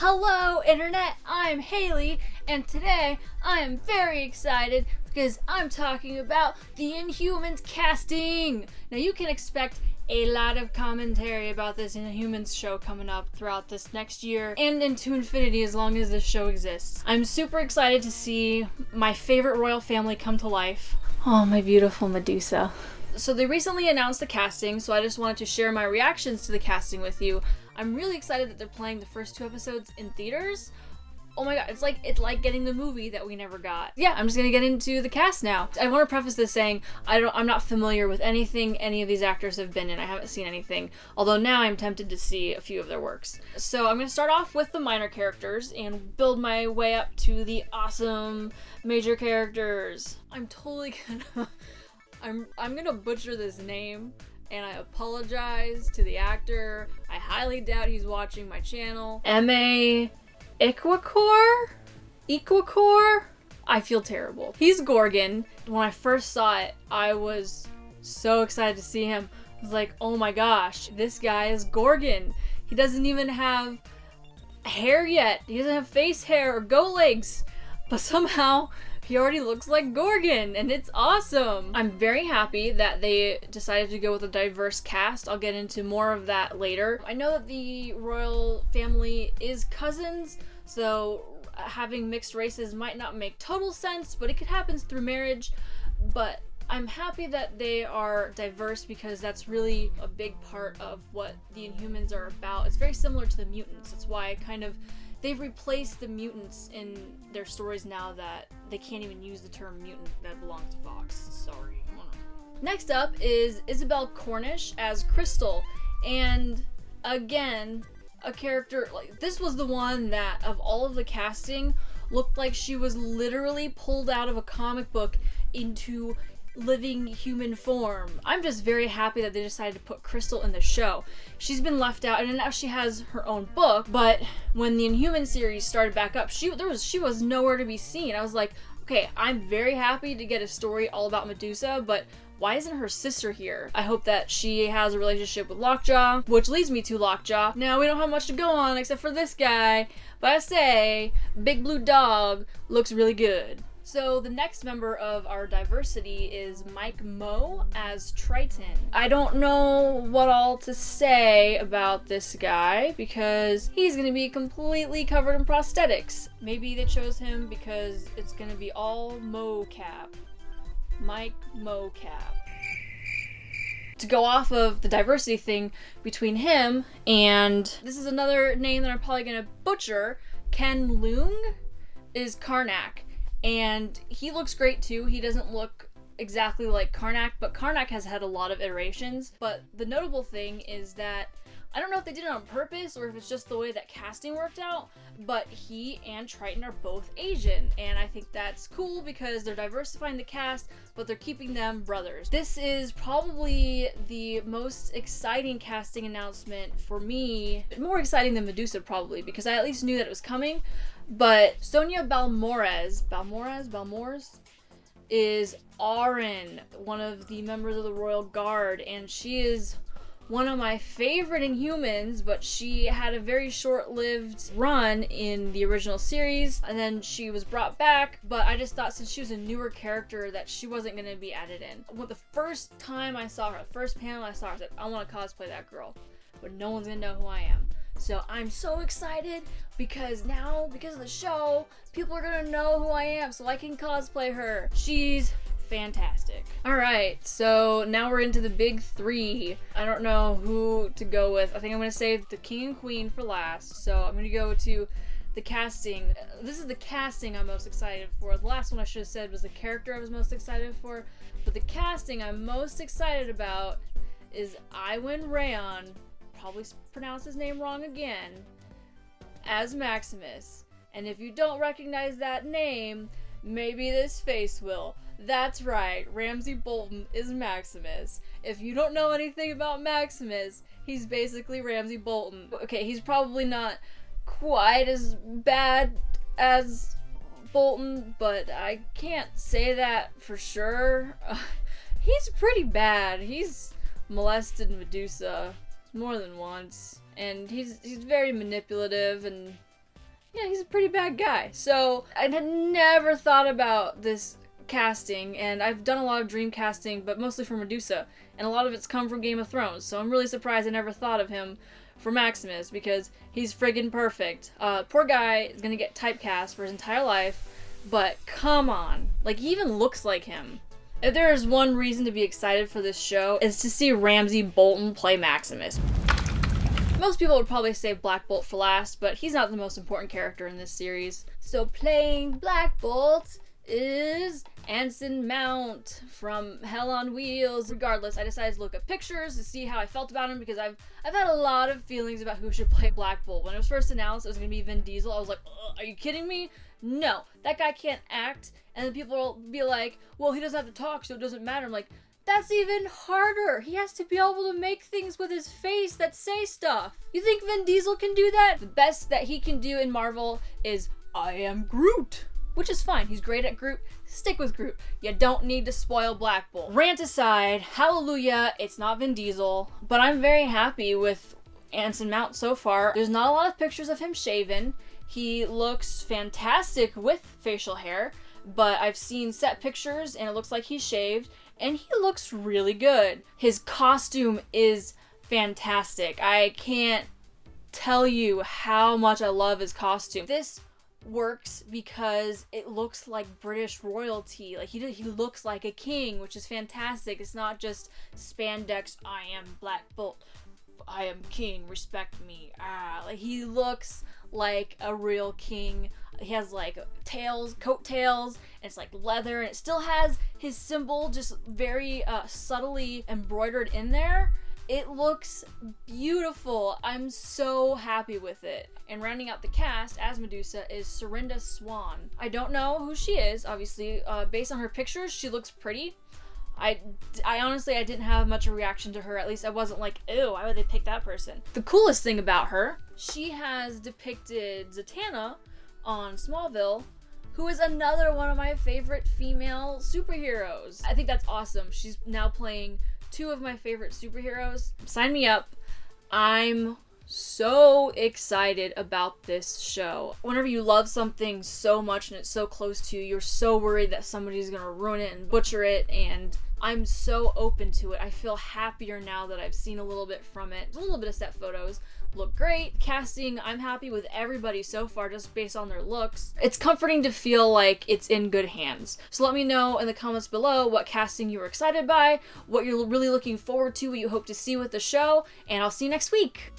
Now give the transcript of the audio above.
Hello Internet, I'm Haley, and today I am very excited because I'm talking about the Inhumans casting. Now you can expect a lot of commentary about this Inhumans show coming up throughout this next year and into infinity as long as this show exists. I'm super excited to see my favorite royal family come to life. Oh, my beautiful Medusa. So they recently announced the casting, so I just wanted to share my reactions to the casting with you. I'm really excited that they're playing the first 2 episodes in theaters. Oh my god, it's like getting the movie that we never got. Yeah, I'm just gonna get into the cast now. I want to preface this saying I'm not familiar with anything any of these actors have been in. I haven't seen anything, although now I'm tempted to see a few of their works. So I'm gonna start off with the minor characters and build my way up to the awesome major characters. I'm totally gonna I'm gonna butcher this name, and I apologize to the actor. I highly doubt he's watching my channel. M.A. Iquacor? I feel terrible. He's Gorgon. When I first saw it, I was so excited to see him. I was like, oh my gosh, this guy is Gorgon. He doesn't even have hair yet. He doesn't have face hair or goat legs. But somehow, he already looks like Gorgon, and it's awesome. I'm very happy that they decided to go with a diverse cast. I'll get into more of that later. I know that the royal family is cousins, so having mixed races might not make total sense, but it could happen through marriage. But I'm happy that they are diverse because that's really a big part of what the Inhumans are about. It's very similar to the mutants. That's why they've replaced the mutants in their stories now that they can't even use the term mutant that belongs to Fox. Sorry. Next up is Isabel Cornish as Crystal. And again, a character, like, this was the one that, of all of the casting, looked like she was literally pulled out of a comic book into living human form. I'm just very happy that they decided to put Crystal in the show. She's been left out, and now she has her own book, but when the Inhuman series started back up, she was nowhere to be seen. I was like, okay, I'm very happy to get a story all about Medusa, but why isn't her sister here? I hope that she has a relationship with Lockjaw, which leads me to Lockjaw. Now, we don't have much to go on except for this guy, but I say, Big Blue Dog looks really good. So the next member of our diversity is Mike Moe as Triton. I don't know what all to say about this guy because he's gonna be completely covered in prosthetics. Maybe they chose him because it's gonna be all mocap. Mike Mocap. To go off of the diversity thing between him and, this is another name that I'm probably gonna butcher, Ken Leung is Karnak. And he looks great too. He doesn't look exactly like Karnak, but Karnak has had a lot of iterations. But the notable thing is that, I don't know if they did it on purpose or if it's just the way that casting worked out, but he and Triton are both Asian. And I think that's cool because they're diversifying the cast, but they're keeping them brothers. This is probably the most exciting casting announcement for me. More exciting than Medusa probably, because I at least knew that it was coming. But Sonia Balmores is Auron, one of the members of the Royal Guard, and she is one of my favorite Inhumans, but she had a very short-lived run in the original series, and then she was brought back, but I just thought since she was a newer character that she wasn't going to be added in. When the first time I saw her, the first panel I saw her, I was like, I want to cosplay that girl, but no one's going to know who I am. So I'm so excited because now, because of the show, people are gonna know who I am so I can cosplay her. She's fantastic. Alright, so now we're into the big 3. I don't know who to go with. I think I'm gonna save the king and queen for last. So I'm gonna go to the casting. This is the casting I'm most excited for. The last one I should have said was the character I was most excited for. But the casting I'm most excited about is Iwan Rayon, probably pronounce his name wrong again, as Maximus. And if you don't recognize that name, maybe this face will. That's right, Ramsay Bolton is Maximus. If you don't know anything about Maximus, he's basically Ramsay Bolton. Okay, he's probably not quite as bad as Bolton, but I can't say that for sure. He's pretty bad. He's molested Medusa more than once, and he's very manipulative, and yeah, he's a pretty bad guy. So I had never thought about this casting, and I've done a lot of dream casting, but mostly for Medusa, and a lot of it's come from Game of Thrones, so I'm really surprised I never thought of him for Maximus, because he's friggin' perfect. Poor guy is gonna get typecast for his entire life, but come on. Like, he even looks like him. If there is one reason to be excited for this show, is to see Ramsay Bolton play Maximus. Most people would probably save Black Bolt for last, but he's not the most important character in this series. So playing Black Bolt is Anson Mount from Hell on Wheels. Regardless, I decided to look up pictures to see how I felt about him, because I've had a lot of feelings about who should play Black Bolt. When it was first announced it was going to be Vin Diesel, I was like, are you kidding me? No, that guy can't act. And then people will be like, well, he doesn't have to talk, so it doesn't matter. I'm like, that's even harder. He has to be able to make things with his face that say stuff. You think Vin Diesel can do that? The best that he can do in Marvel is, I am Groot. Which is fine. He's great at Groot. Stick with Groot. You don't need to spoil Black Bolt. Rant aside, hallelujah, it's not Vin Diesel. But I'm very happy with Anson Mount so far. There's not a lot of pictures of him shaven. He looks fantastic with facial hair. But I've seen set pictures and it looks like he's shaved. And he looks really good. His costume is fantastic. I can't tell you how much I love his costume. This works because it looks like British royalty. Like, he looks like a king, which is fantastic. It's not just spandex, I am Black Bolt, I am king, respect me. Like, he looks like a real king. He has like tails, coat tails, and it's like leather, and it still has his symbol just very subtly embroidered in there. It looks beautiful. I'm so happy with it. And rounding out the cast as Medusa is Serinda Swan. I don't know who she is, obviously. Based on her pictures, she looks pretty. I honestly, I didn't have much of a reaction to her. At least I wasn't like, ew, why would they pick that person? The coolest thing about her, she has depicted Zatanna on Smallville, who is another one of my favorite female superheroes. I think that's awesome. She's now playing two of my favorite superheroes. Sign me up. I'm so excited about this show. Whenever you love something so much and it's so close to you, you're so worried that somebody's gonna ruin it and butcher it, and I'm so open to it. I feel happier now that I've seen a little bit from it. A little bit of set photos. Look great. Casting, I'm happy with everybody so far just based on their looks. It's comforting to feel like it's in good hands. So let me know in the comments below what casting you were excited by, what you're really looking forward to, what you hope to see with the show, and I'll see you next week.